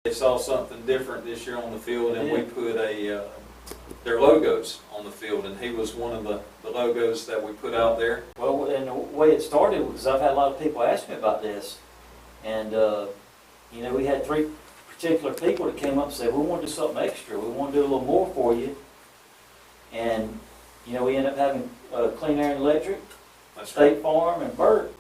they saw something different this year on the field, and we put their logos on the field, and he was one of the logos that we put out there. Well, and the way it started was I've had a lot of people ask me about this, and you know, we had 3 particular people that came up and said, we want to do something extra, we want to do a little more for you, and you know, we ended up having Clean Air and Electric, State Farm, and Burt,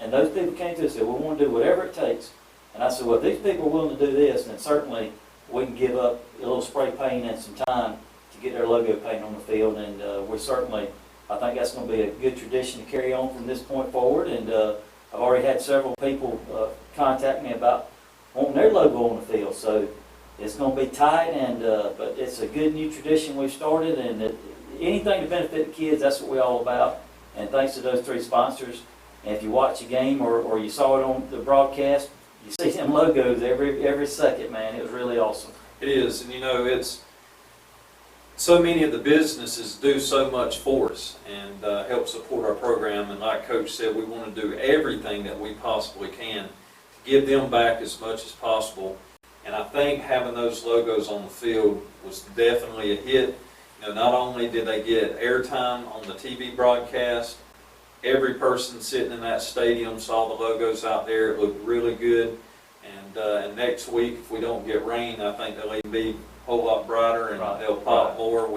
and those people came to us and said, we want to do whatever it takes. And I said, well, if these people are willing to do this, then certainly we can give up a little spray paint and some time to get their logo paint on the field, and we're certainly, I think that's going to be a good tradition to carry on from this point forward, and I've already had several people contact me about wanting their logo on the field, so it's going to be tight, and but it's a good new tradition we've started, and anything to benefit the kids, that's what we're all about, and thanks to those 3 sponsors. And if you watch a game or you saw it on the broadcast, you see them logos every second, man. It was really awesome. It is, and you know, it's so many of the businesses do so much for us and help support our program. And like Coach said, we want to do everything that we possibly can to give them back as much as possible. And I think having those logos on the field was definitely a hit. You know, not only did they get airtime on the TV broadcast, every person sitting in that stadium saw the logos out there. It looked really good. And next week, if we don't get rain, I think they'll even be a whole lot brighter, and they'll pop more.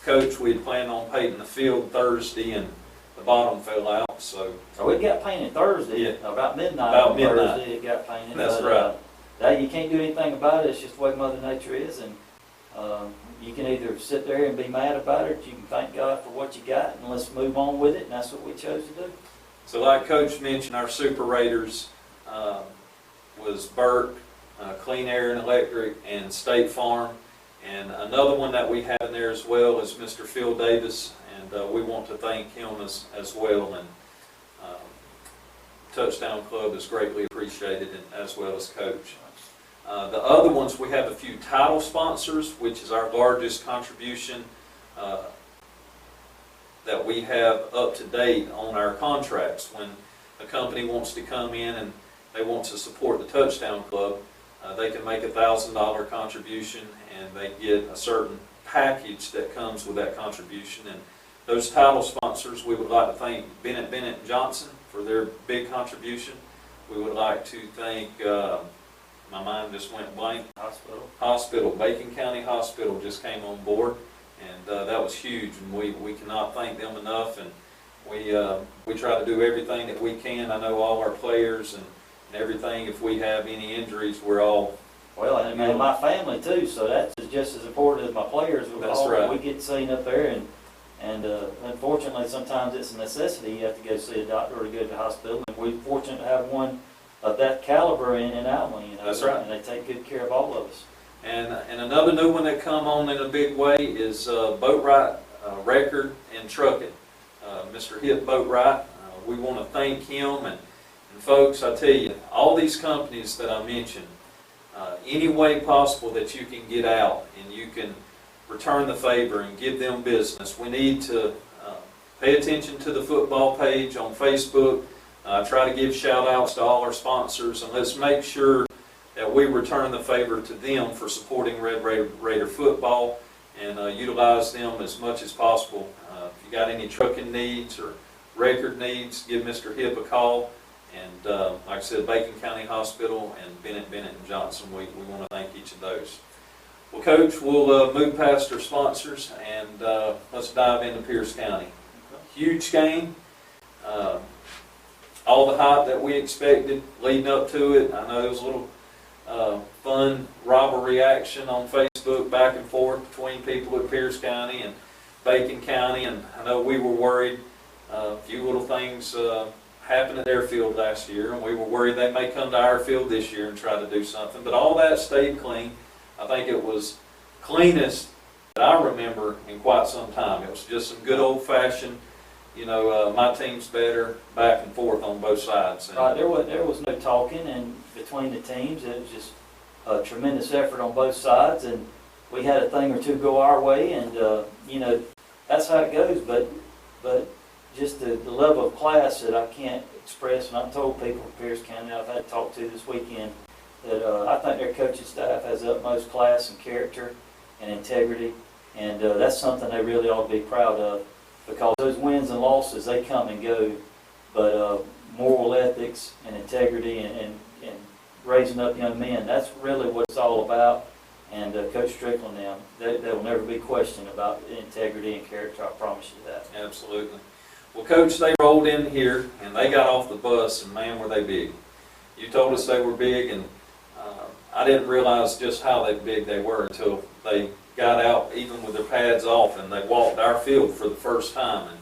Coach, we had planned on painting the field Thursday, and the bottom fell out. So it got painted Thursday, yeah, about midnight. Thursday it got painted. That's right. You can't do anything about it. It's just the way Mother Nature is, and you can either sit there and be mad about it, or you can thank God for what you got, and let's move on with it, and that's what we chose to do. So like Coach mentioned, our Super Raiders was Burt, Clean Air and Electric, and State Farm. And another one that we have in there as well is Mr. Phil Davis, and we want to thank him as well. And Touchdown Club is greatly appreciated, and as well as Coach. The other ones, we have a few title sponsors, which is our largest contribution that we have up to date on our contracts. When a company wants to come in and they want to support the Touchdown Club, they can make a $1,000 contribution, and they get a certain package that comes with that contribution. And those title sponsors, we would like to thank Bennett Johnson for their big contribution. We would like to thank, my mind just went blank, Hospital, Bacon County Hospital just came on board, and that was huge, and we cannot thank them enough. And we try to do everything that we can. I know all our players and everything, if we have any injuries, we're all... Well, and my family too, so that's just as important as my players. That's right. We get seen up there, and unfortunately sometimes it's a necessity. You have to go see a doctor or to go to the hospital, and we're fortunate to have one of that caliber in Alma, you know. That's right. And they take good care of all of us. And another new one that come on in a big way is Boatwright Record and Trucking. Mr. Hip Boatwright, we want to thank him, and folks, I tell you, all these companies that I mentioned, any way possible that you can get out and you can return the favor and give them business. We need to pay attention to the football page on Facebook, try to give shout outs to all our sponsors, and let's make sure that we return the favor to them for supporting Red Raider football, and utilize them as much as possible. If you got any trucking needs or record needs, give Mr. Hip a call. And like I said, Bacon County Hospital and Bennett and Johnson, we want to thank each of those. Well, Coach, we'll move past our sponsors, and let's dive into Pierce County. Huge game. All the hype that we expected leading up to it. I know there was a little fun rivalry action on Facebook back and forth between people at Pierce County and Bacon County, and I know we were worried. A few little things happened at their field last year, and we were worried they may come to our field this year and try to do something, but all that stayed clean. I think it was cleanest that I remember in quite some time. It was just some good old-fashioned, you know, my team's better, back and forth on both sides. And right, there was no talking and between the teams. It was just a tremendous effort on both sides, and we had a thing or two go our way, and you know, that's how it goes. But just the level of class that I can't express, and I've told people in Pierce County I've had to talk to this weekend, I think their coaching staff has utmost class and character and integrity, and that's something they really ought to be proud of, because those wins and losses, they come and go, but moral ethics and integrity and raising up young men, that's really what it's all about. And Coach Strickland, now, they will never be questioned about integrity and character, I promise you that. Absolutely. Well, Coach, they rolled in here and they got off the bus, and man, were they big. You told us they were big, and I didn't realize just how big they were until they got out, even with their pads off, and they walked our field for the first time. And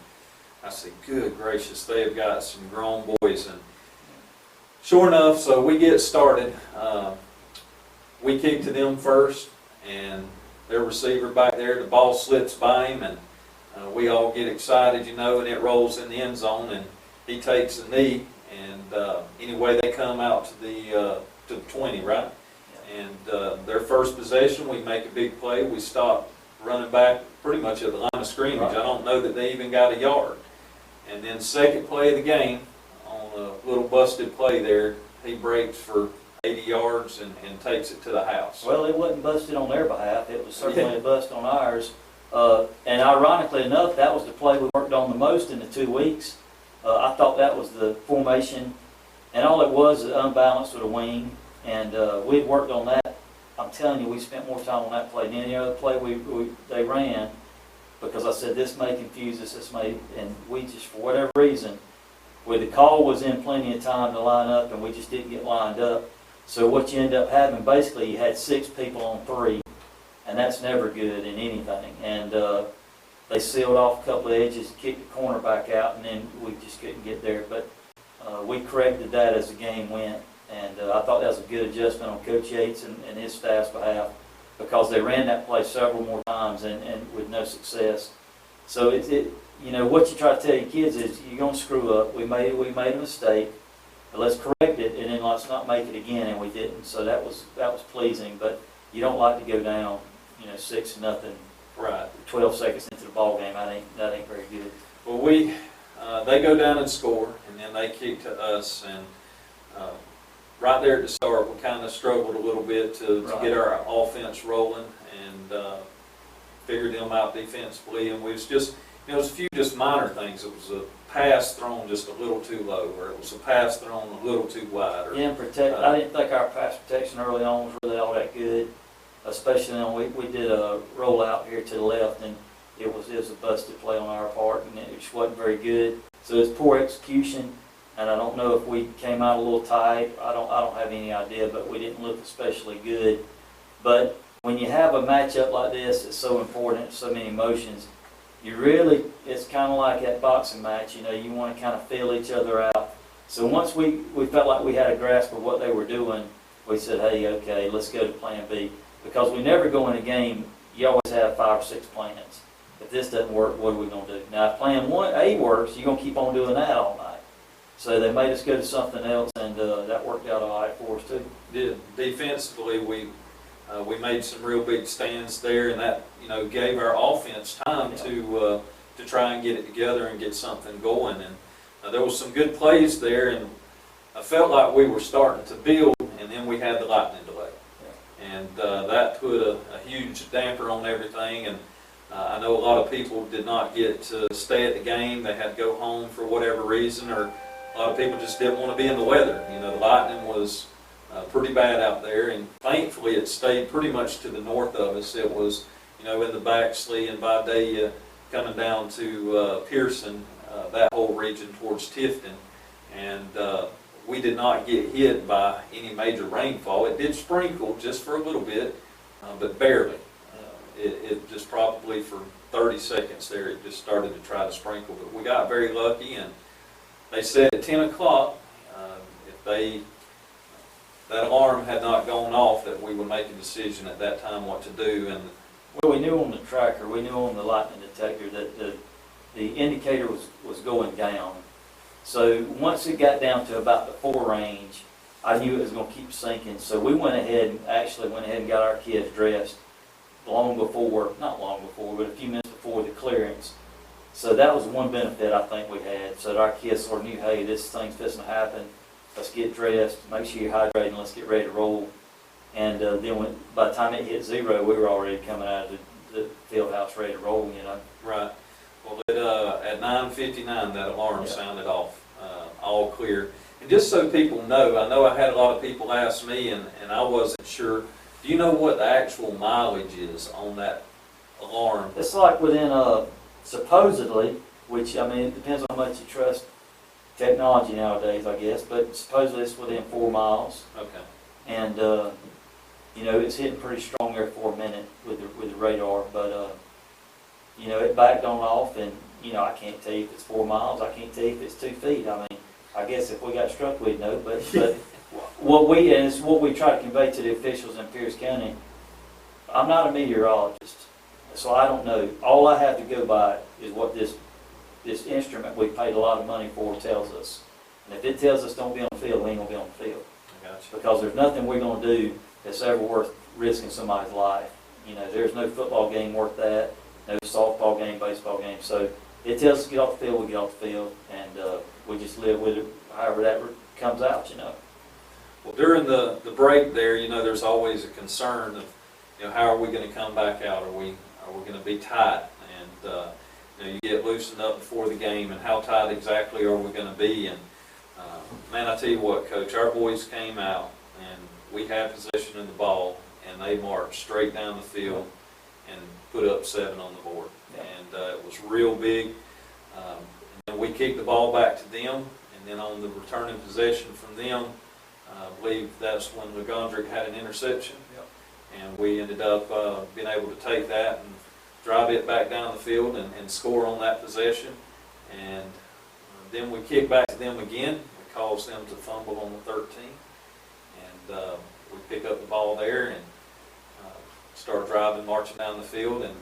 I said, good gracious, they have got some grown boys. And sure enough, so we get started. We kick to them first, and their receiver back there, the ball slips by him, and we all get excited, you know, and it rolls in the end zone, and he takes a knee, and anyway, they come out to the 20, right? And their first possession, we make a big play. We stop running back pretty much at the line of scrimmage. Right. I don't know that they even got a yard. And then second play of the game, on a little busted play there, he breaks for 80 yards and takes it to the house. Well, it wasn't busted on their behalf. It was certainly a bust on ours. And ironically enough, that was the play we worked on the most in the 2 weeks. I thought that was the formation, and all it was unbalanced with a wing. And we'd worked on that. I'm telling you, we spent more time on that play than any other play they ran, because I said, this may confuse us, and we just, for whatever reason, where the call was in plenty of time to line up, and we just didn't get lined up. So what you end up having, basically, you had 6 people on 3, and that's never good in anything. And they sealed off a couple of edges, kicked the cornerback out, and then we just couldn't get there. But we corrected that as the game went. And I thought that was a good adjustment on Coach Yates and his staff's behalf, because they ran that play several more times and with no success. So you know, what you try to tell your kids is, you're going to screw up. We made a mistake, but let's correct it, and then let's not make it again. And we didn't. So that was pleasing. But you don't like to go down, you know, 6-0, right, 12 seconds into the ball game. That ain't very good. Well, they go down and score, and then they kick to us, and right there at the start, we kind of struggled a little bit to get our offense rolling, and figured them out defensively. And we was just, you know, it was a few just minor things. It was a pass thrown just a little too low, or it was a pass thrown a little too wide. Or, I didn't think our pass protection early on was really all that good, especially when we did a rollout here to the left, and it was a busted play on our part, and it just wasn't very good. So it's poor execution. And I don't know if we came out a little tight. I don't have any idea, but we didn't look especially good. But when you have a matchup like this, it's so important, so many emotions. It's kind of like that boxing match. You know, you want to kind of feel each other out. So once we felt like we had a grasp of what they were doing, we said, hey, okay, let's go to plan B. Because we never go in a game, you always have 5 or 6 plans. If this doesn't work, what are we going to do? Now, if plan A works, you're going to keep on doing that all night. So they made us go to something else, and that worked out all right for us too. Defensively, we made some real big stands there, and that, you know, gave our offense time to try and get it together and get something going. And there was some good plays there, and I felt like we were starting to build, and then we had the lightning delay, and that put a huge damper on everything. And I know a lot of people did not get to stay at the game; they had to go home for whatever reason, or a lot of people just didn't want to be in the weather. You know, the lightning was pretty bad out there, and thankfully it stayed pretty much to the north of us. It was, you know, in the Baxley and Vidalia, coming down to Pearson, that whole region towards Tifton, and we did not get hit by any major rainfall. It did sprinkle just for a little bit, but barely. It just probably for 30 seconds there, it just started to try to sprinkle. But we got very lucky, and they said at 10 o'clock, if that alarm had not gone off, that we would make a decision at that time what to do. And well, we knew on the tracker, we knew on the lightning detector that the indicator was going down. So once it got down to about the 4 range, I knew it was going to keep sinking. So we went ahead and got our kids dressed not long before, but a few minutes before the clearance. So that was one benefit I think we had, so that our kids sort of knew, hey, this thing's fixing to happen. let's get dressed, make sure you're hydrated, let's get ready to roll. And then by the time it hit 0, we were already coming out of the field house ready to roll, you know. Right. Well, at 9:59, that alarm sounded off, all clear. And just so people know I had a lot of people ask me, and I wasn't sure. Do you know what the actual mileage is on that alarm? It's like within, supposedly, which, I mean, it depends on how much you trust technology nowadays, I guess, but supposedly it's within 4 miles. Okay. And, you know, it's hitting pretty strong there for a minute with the radar, but, you know, it backed on off, and, you know, I can't tell you if it's 4 miles, I can't tell you if it's 2 feet. I mean, I guess if we got struck, we'd know, but and it's what we try to convey to the officials in Pierce County. I'm not a meteorologist, so I don't know. All I have to go by is what this instrument we paid a lot of money for tells us. And if it tells us don't be on the field, we ain't gonna be on the field. I got you. Because there's nothing we're gonna do that's ever worth risking somebody's life. You know, there's no football game worth that, no softball game, baseball game. So it tells us to get off the field, we get off the field, and we just live with it however that comes out, you know. Well, during the break there, you know, there's always a concern of, you know, how are we going to come back out? Are we going to be tight? And you know, you get loosened up before the game, and how tight exactly are we going to be? And man, I tell you what, Coach, our boys came out, and we had possession of the ball, and they marched straight down the field and put up 7 on the board. And it was real big. And we kicked the ball back to them, and then on the returning possession from them, I believe that's when Legondrick had an interception. And we ended up being able to take that and drive it back down the field and score on that possession. And then we kicked back to them again. We caused them to fumble on the 13. And we pick up the ball there and start driving, marching down the field, and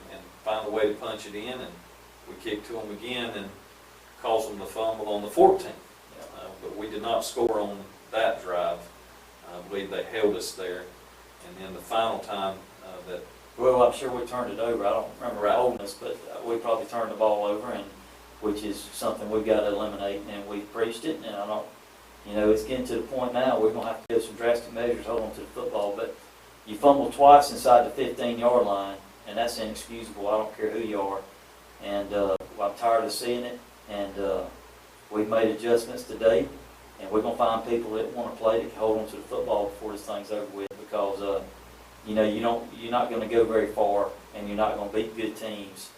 find a way to punch it in. And we kicked to them again and caused them to fumble on the 14th. But we did not score on that drive. I believe they held us there. And then the final time Well, I'm sure we turned it over. I don't remember holding us, but we probably turned the ball over, and which is something we've got to eliminate, and we preached it. And I don't, you know, it's getting to the point now we're going to have to give some drastic measures, hold on to the football. But you fumble twice inside the 15-yard line, and that's inexcusable. I don't care who you are. And I'm tired of seeing it, and we've made adjustments today, and we're going to find people that want to play to hold on to the football before this thing's over with, because you know, you're not going to go very far, and you're not going to beat good teams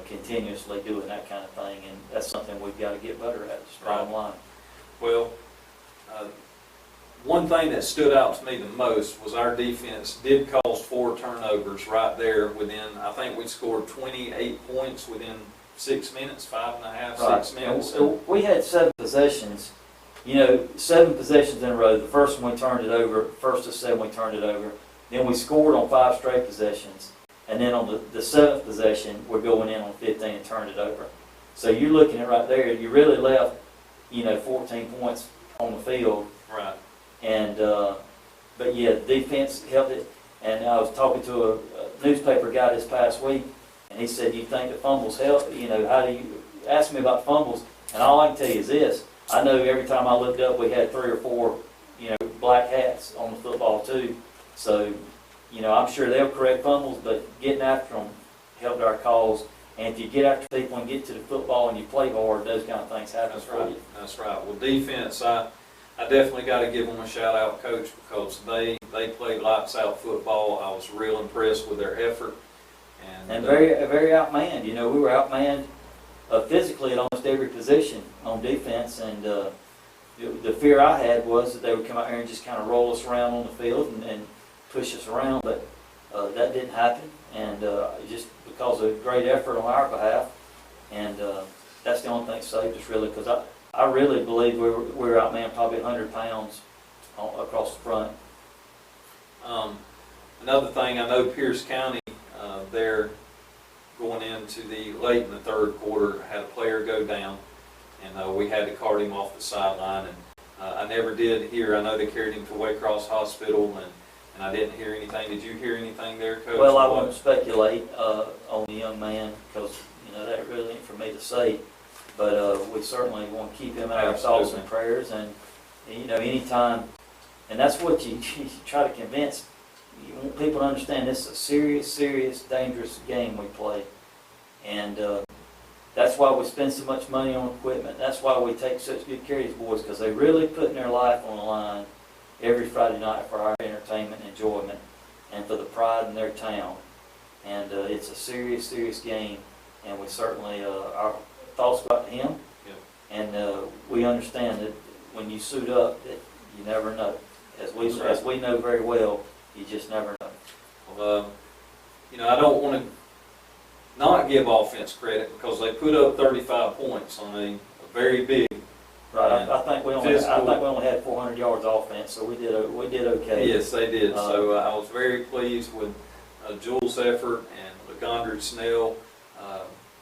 continuously doing that kind of thing, and that's something we've got to get better at. It's bottom line. Well, one thing that stood out to me the most was our defense did cause 4 turnovers right there within, I think we scored 28 points within 6 minutes, 5.5, 6 minutes. So we had 7 possessions, you know, 7 possessions in a row. The first one we turned it over, first of 7 we turned it over. Then we scored on 5 straight possessions. And then on the 7th possession, we're going in on 15 and turned it over. So you're looking at right there, you really left, you know, 14 points on the field. Right. And, but yeah, defense helped it. And I was talking to a newspaper guy this past week, and he said, "You think the fumbles help? You know, how do you ask me about fumbles?" And all I can tell you is this: I know every time I looked up, we had 3 or 4, you know, black hats on the football too. So, you know, I'm sure they'll correct fumbles, but getting after them helped our cause. And if you get after people and get to the football and you play hard, those kind of things happen for you. That's right. Well, defense, I definitely got to give them a shout out, Coach, because they played lights out football. I was real impressed with their effort. And very outmanned. You know, we were outmanned physically at almost every position on defense. And the fear I had was that they would come out here and just kind of roll us around on the field and push us around. But that didn't happen. And just because of great effort on our behalf. And that's the only thing that saved us, really, because I really believe we were outmanned probably 100 pounds across the front. Another thing, I know Pierce County, they're going into the late in the 3rd quarter, had a player go down, and we had to cart him off the sideline. And I never did hear, I know they carried him to Waycross Hospital, and I didn't hear anything. Did you hear anything there, Coach? Well, I won't speculate on the young man, because, you know, that really ain't for me to say. But we certainly want to keep him in our thoughts and prayers. And you know, anytime, and that's what you try to convince. You want people to understand this is a serious, serious, dangerous game we play. And that's why we spend so much money on equipment. That's why we take such good care of these boys, because they really putting their life on the line every Friday night for our entertainment and enjoyment and for the pride in their town. And it's a serious, serious game. And we certainly, our thoughts go out to him. Yep. And we understand that when you suit up, that you never know. As we know very well, you just never know. Well, you know, I don't want to not give offense credit because they put up 35 points on a very big. Right. I think we only had 400 yards offense, so we did okay. Yes, they did. So I was very pleased with Jules' effort and Legondre Snell.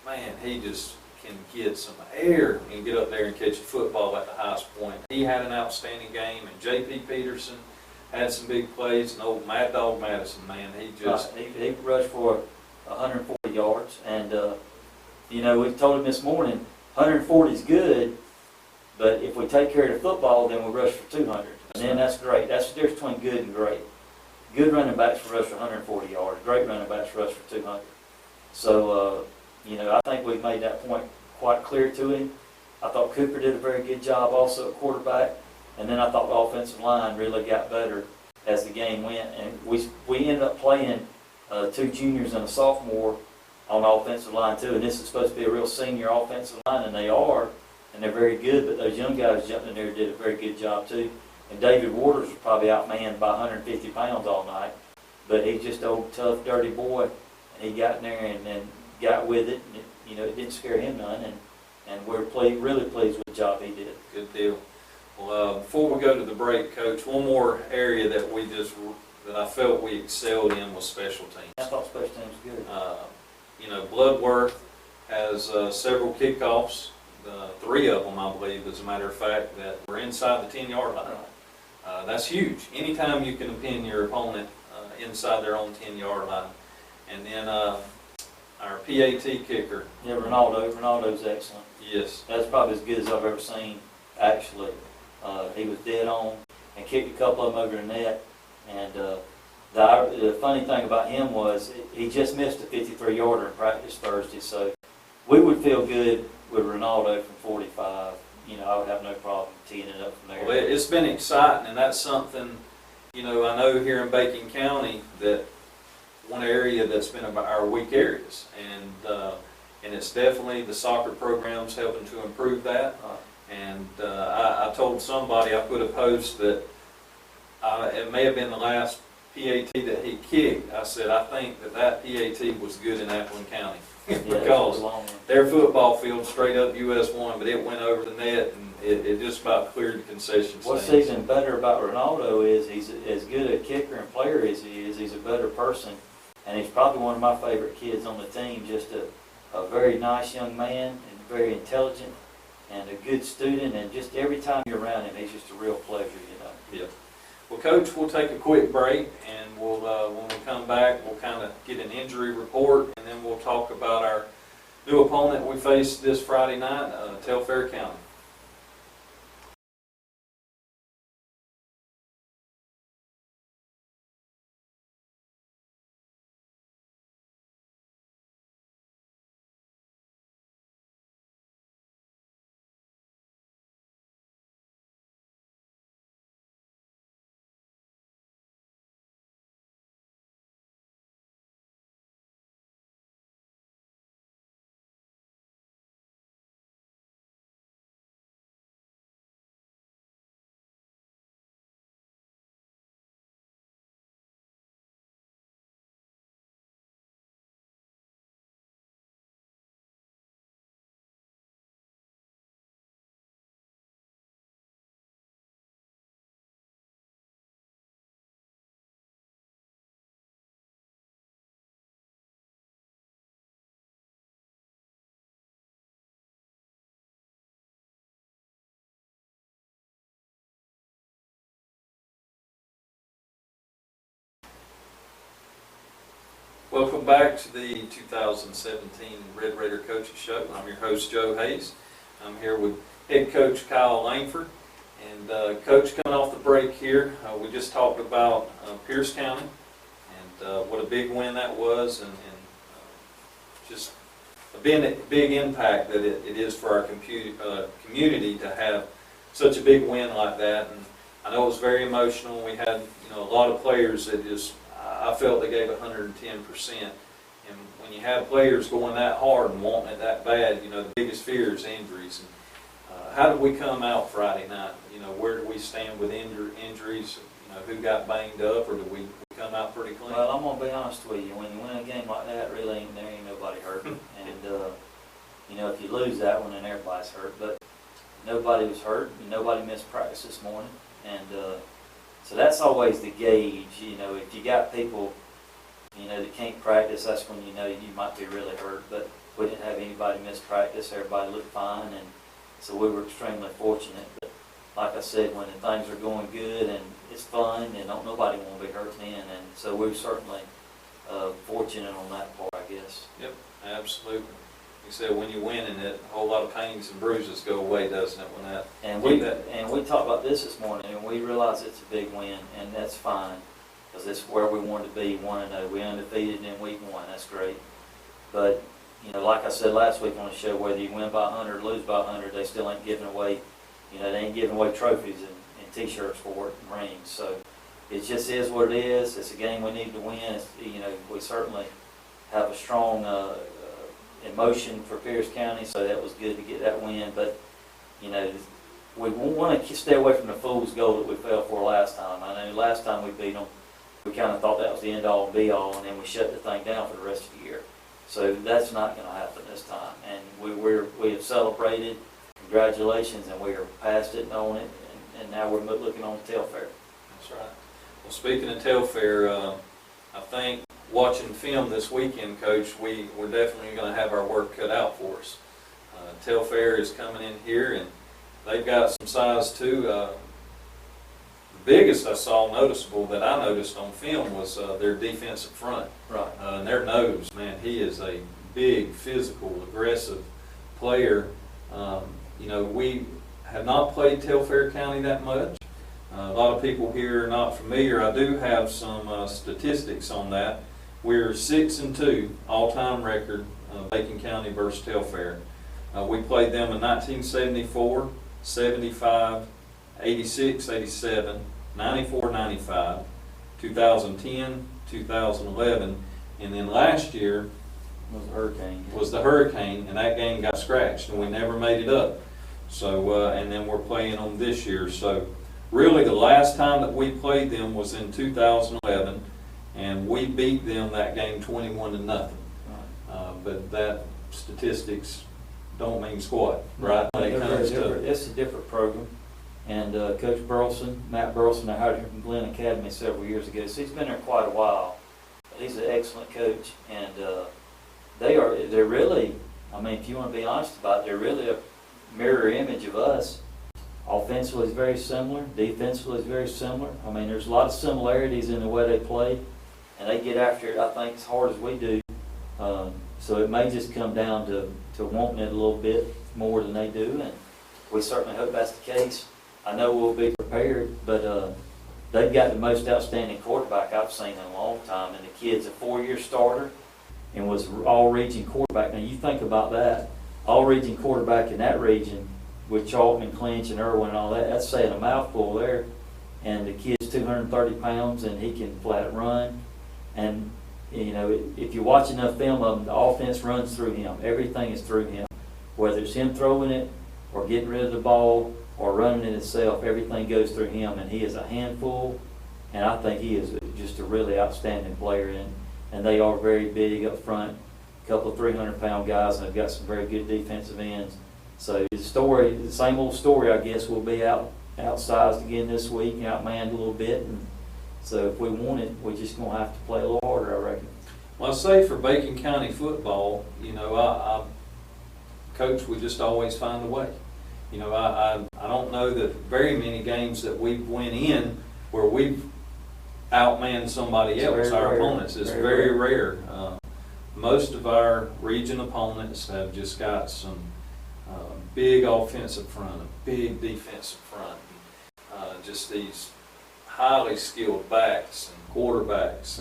Man, he just can get some air and get up there and catch a football at the highest point. He had an outstanding game, and J.P. Peterson had some big plays. And old Mad Dog Madison, man, he just he rushed for 140 yards, and you know, we told him this morning 140 is good, but if we take care of the football, then we rush for 200, and then that's great. That's the difference between good and great. Good running backs rush for 140 yards. Great running backs rush for 200. So you know, I think we've made that point quite clear to him. I thought Cooper did a very good job also at quarterback, and then I thought the offensive line really got better as the game went, and we ended up playing 2 juniors and a sophomore on the offensive line too, and this is supposed to be a real senior offensive line, and they are, and they're very good, but those young guys jumped in there and did a very good job too. And David Waters was probably outmanned by 150 pounds all night, but he's just an old tough, dirty boy, and he got in there and got with it, and you know, it didn't scare him none, and we're really pleased with the job he did. good deal. Well, before we go to the break, Coach, one more area that I felt we excelled in was special teams. I thought special teams was good. You know, Bloodworth has several kickoffs, 3 of them, I believe, as a matter of fact, that were inside the 10-yard line. That's huge. Anytime you can pin your opponent inside their own 10-yard line. And then our PAT kicker. Yeah, Ronaldo's excellent. Yes. That's probably as good as I've ever seen, actually. He was dead on and kicked a couple of them over the net. And the funny thing about him was he just missed a 53-yarder in practice Thursday, so we would feel good with Ronaldo from 45. You know, I would have no problem teeing it up from there. Well, it's been exciting, and that's something, you know, I know here in Bacon County that one area that's been about our weak areas, and it's definitely the soccer program's helping to improve that. And I told somebody, I put a post that it may have been the last PAT that he kicked. I said, I think that PAT was good in Appleton County because their football field straight up US 1, but it went over the net and it just about cleared the concession stand. What's even better about Ronaldo is he's as good a kicker and player as he is. He's a better person, and he's probably one of my favorite kids on the team. Just a very nice young man and very intelligent and a good student, and just every time you're around him, he's just a real pleasure, you know. Yeah. Well, Coach, we'll take a quick break, and we'll when we come back, we'll kind of get an injury report, and then we'll talk about our new opponent we faced this Friday night, Telfair County. Welcome back to the 2017 Red Raider Coaches Show. I'm your host, Joe Hayes. I'm here with head coach Kyle Langford. And Coach, coming off the break here, we just talked about Pierce County and what a big win that was, and just a big impact that it is for our community to have such a big win like that. And I know it was very emotional. We had a lot of players that I felt they gave 110%. And when you have players going that hard and wanting it that bad, the biggest fear is injuries. And, how did we come out Friday night? Where do we stand with injuries? Who got banged up, or did we come out pretty clean? Well, I'm going to be honest with you. When you win a game like that, really there ain't nobody hurt. And, if you lose that one, then everybody's hurt. But nobody was hurt, and nobody missed practice this morning. And so that's always the gauge. If you got people, that can't practice, that's when you might be really hurt. But we didn't have anybody miss practice. Everybody looked fine, and so we were extremely fortunate. But like I said, when things are going good and it's fun, and nobody want to be hurt then. And so we're certainly fortunate on that part, I guess. Yep, absolutely. You said when you win, and a whole lot of pains and bruises go away, doesn't it? When that and we talked about this morning, and we realize it's a big win, and that's fine because it's where we wanted to be, 1-0. We undefeated in week 1. That's great. But like I said last week on the show, whether you win by 100 or lose by 100, they still ain't giving away. They ain't giving away trophies and T-shirts for it and rings. So it just is what it is. It's a game we need to win. We certainly have a strong emotion for Pierce County, so that was good to get that win. But we want to stay away from the fool's goal that we fell for last time. I know last time we beat them, we kind of thought that was the end-all and be-all, and then we shut the thing down for the rest of the year. So that's not going to happen this time. And we have celebrated. Congratulations, and we are past it and on it, and now we're looking on the Telfair. That's right. Well, speaking of Telfair, I think watching film this weekend, Coach, we're definitely going to have our work cut out for us. Telfair is coming in here, and they've got some size too. The biggest I saw noticeable that I noticed on film was their defensive front. Right. And their nose, man, he is a big, physical, aggressive player. We have not played Telfair County that much. A lot of people here are not familiar. I do have some statistics on that. We're 6-2 all-time record, Bacon County versus Telfair. We played them in 1974, 75, 86, 87, 94, 95, 2010, 2011, and then last year was the hurricane, and that game got scratched, and we never made it up. So, and then we're playing them this year. So, really, the last time that we played them was in 2011, and we beat them that game 21-0. But that statistics don't mean squat, right? It's a different program. And Coach Burleson, Matt Burleson, I hired him from Glen Academy several years ago, so he's been there quite a while. He's an excellent coach, and they're really, if you want to be honest about it, they're really a mirror image of us. Offensively is very similar, defensively is very similar. There's a lot of similarities in the way they play, and they get after it, I think, as hard as we do. So it may just come down to wanting it a little bit more than they do, and we certainly hope that's the case. I know we'll be prepared, but they've got the most outstanding quarterback I've seen in a long time, and the kid's a 4-year starter and was all-region quarterback. Now you think about that, all-region quarterback in that region with Charlton and Clinch and Irwin and all that, that's saying a mouthful there. And the kid's 230 pounds, and he can flat run. And if you watch enough film of him, the offense runs through him. Everything is through him. Whether it's him throwing it or getting rid of the ball or running it itself, everything goes through him, and he is a handful, and I think he is just a really outstanding player, and they are very big up front, a couple of 300-pound guys, and they've got some very good defensive ends. So the same old story, I guess, will be outsized again this week, outmanned a little bit, and so if we want it, we're just going to have to play a little harder, I reckon. Well, I say for Bacon County football, Coach, we just always find a way. I don't know that very many games that we've went in where we've outmanned somebody else, our opponents. It's very rare. Most of our region opponents have just got some big offensive front, a big defensive front. just these highly skilled backs and quarterbacks.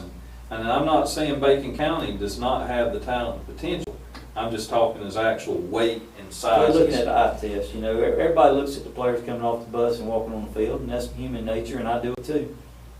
And I'm not saying Bacon County does not have the talent and potential. I'm just talking as actual weight and We're sizes. looking at the eye test, you know, everybody looks at the players coming off the bus and walking on the field, and that's human nature, and I do it too.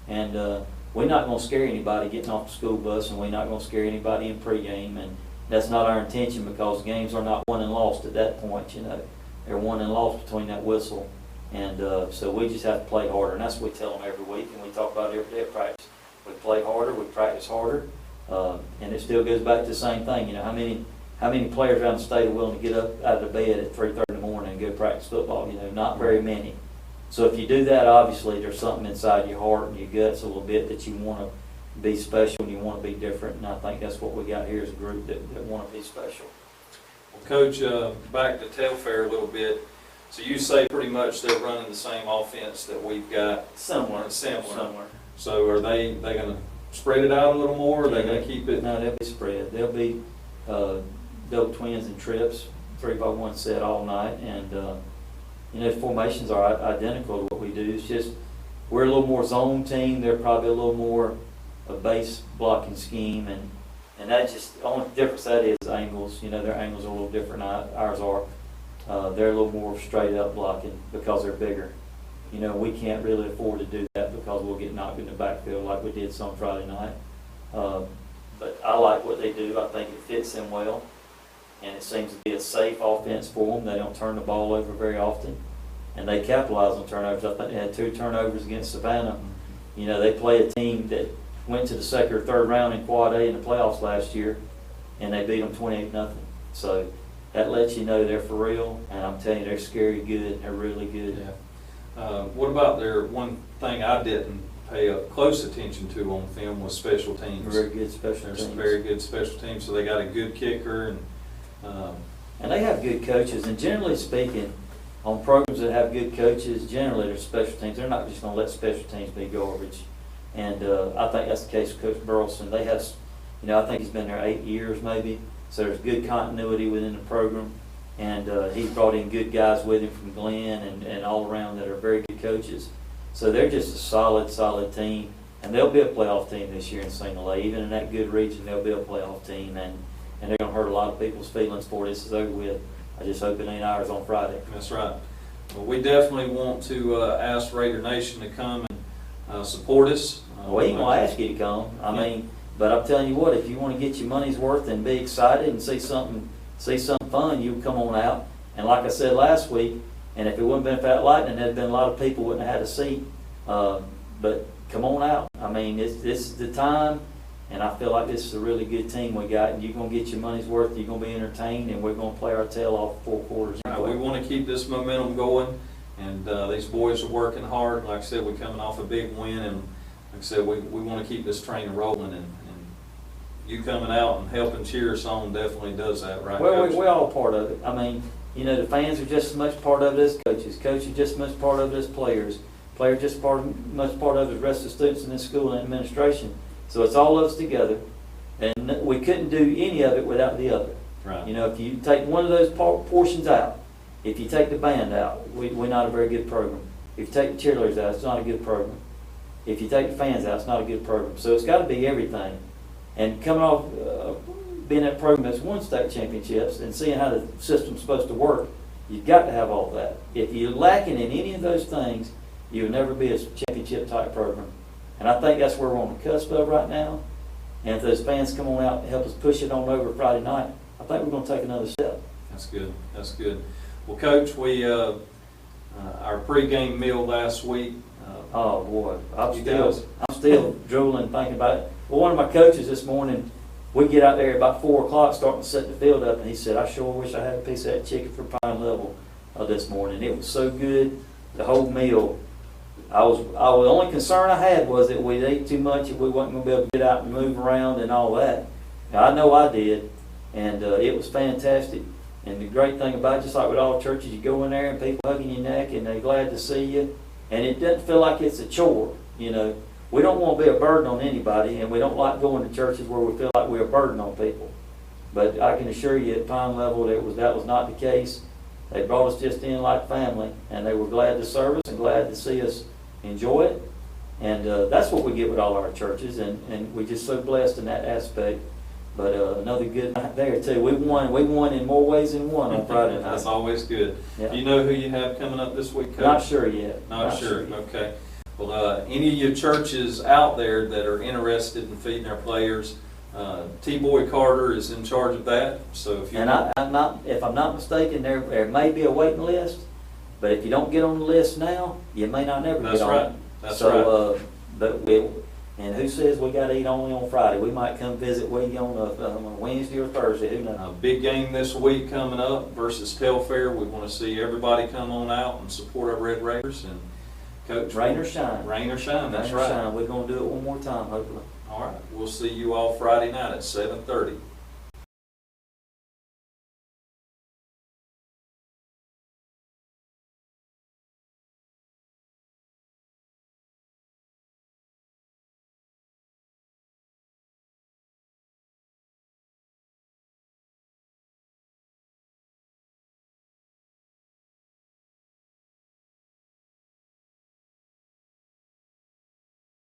And we're not gonna scare anybody getting off the school bus, and we're not gonna scare anybody in pregame, and that's not our intention, because games are not won and lost at that point, you know. They're won and lost between that whistle, and so we just have to play harder, and that's what we tell them every week, and we talk about it every day at practice. We play harder, we practice harder, and it still goes back to the same thing, you know, how many players around the state are willing to get up out of the bed at 3:30 in the morning and go practice football? You know, not very many. So if you do that, obviously there's something inside your heart and your guts a little bit that you want to be special and you want to be different. And I think that's what we got here as a group that want to be special. Well, Coach, back to Telfair a little bit. So you say pretty much they're running the same offense that we've got. Similar. So are they going to spread it out a little more, or are they going to keep it? No, they'll be spread. They'll be double twins and trips, 3-by-1 set all night, and you know, formations are identical to what we do. It's just we're a little more zone team. They're probably a little more a base blocking scheme, and that just the only difference that is angles. You know, their angles are a little different than ours are. They're a little more straight up blocking because they're bigger. You know, we can't really afford to do that because we'll get knocked in the backfield like we did some Friday night. But I like what they do. I think it fits them well, and it seems to be a safe offense for them. They don't turn the ball over very often, and they capitalize on turnovers. I think they had 2 turnovers against Savannah. You know, they play a team that went to the second or third round in Quad A in the playoffs last year, and they beat them 28-0. So that lets you know they're for real, and I'm telling you, they're scary good. They're really good. Yeah. What about their one thing I didn't pay close attention to on film was special teams? Very good special There's teams. some very good special teams, so they got a good kicker, and they have good coaches. And generally speaking, on programs that have good coaches, generally their special teams, they're not just going to let special teams be garbage. And I think that's the case with Coach Burleson. They have, you know, I think he's been there 8 years maybe, so there's good continuity within the program. And he's brought in good guys with him from Glenn and all around that are very good coaches. So they're just a solid team. And they'll be a playoff team this year in Single A. Even in that good region, they'll be a playoff team. And they're going to hurt a lot of people's feelings before this is over with. I just hope it ain't ours on Friday. That's right. Well, we definitely want to ask Raider Nation to come and support us. We ain't going to ask you to come. I mean, but I'm telling you what, if you want to get your money's worth and be excited and see something fun, you come on out. And like I said last week, and if it wouldn't have been for that lightning, there'd been a lot of people wouldn't have had a seat. But come on out. I mean, this is the time, and I feel like this is a really good team we got, and you're going to get your money's worth, you're going to be entertained, and we're going to play our tail off 4 quarters. Right, we want to keep this momentum going, and these boys are working hard. Like I said, we're coming off a big win, and like I said, we want to keep this train rolling, and you coming out and helping cheer us on definitely does that, right? Well, Coach? we're all part of it. I mean, you know, the fans are just as much part of it as coaches. Coaches are just as much part of it as players. Players just much part of it as the rest of the students in this school and administration. So it's all of us together, and we couldn't do any of it without the other. Right. You know, if you take one of those portions out, if you take the band out, we're not a very good program. If you take the cheerleaders out, it's not a good program. If you take the fans out, it's not a good program. So it's got to be everything. And coming off being that program that's won state championships and seeing how the system's supposed to work, you've got to have all that. If you're lacking in any of those things, you'll never be a championship type program. And I think that's where we're on the cusp of right now. And if those fans come on out and help us push it on over Friday night, I think we're going to take another step. That's good. That's good. Well, Coach, we our pregame meal last week. Oh boy, I'm still drooling thinking about it. Well, one of my coaches this morning, we get out there at about 4 o'clock starting to set the field up, and he said, I sure wish I had a piece of that chicken for Pine Level this morning. It was so good, the whole meal. The only concern I had was that we'd ate too much and we wasn't going to be able to get out and move around and all that. Now, I know I did, and it was fantastic. And the great thing about it, just like with all churches, you go in there and people hugging your neck and they're glad to see you, and it doesn't feel like it's a chore, you know. We don't want to be a burden on anybody, and we don't like going to churches where we feel like we're a burden on people. But I can assure you at Pine Level that was not the case. They brought us just in like family, and they were glad to serve us and glad to see us enjoy it. And that's what we get with all our churches, and we're just so blessed in that aspect. But another good night there too. We won in more ways than one on Friday night. That's always good. Yeah. Do you know who you have coming up this week, Coach? Not sure yet. Not sure. yet. Okay. Well, any of your churches out there that are interested in feeding their players, T-Boy Carter is in charge of that. So if you if I'm not mistaken, there may be a waiting list, but if you don't get on the list now, you may not never That's get on. right. it. That's So, and who says we got to eat only on Friday? We might come visit with you on a Wednesday or Thursday. Who knows? A big game this week coming up versus Telfair. We want to see everybody come on out and support our Red Raiders. And Coach, Rain or shine. Rain or shine. That's Rain or right. shine. We're gonna do it one more time, hopefully. All right. We'll see you all Friday night at 7:30.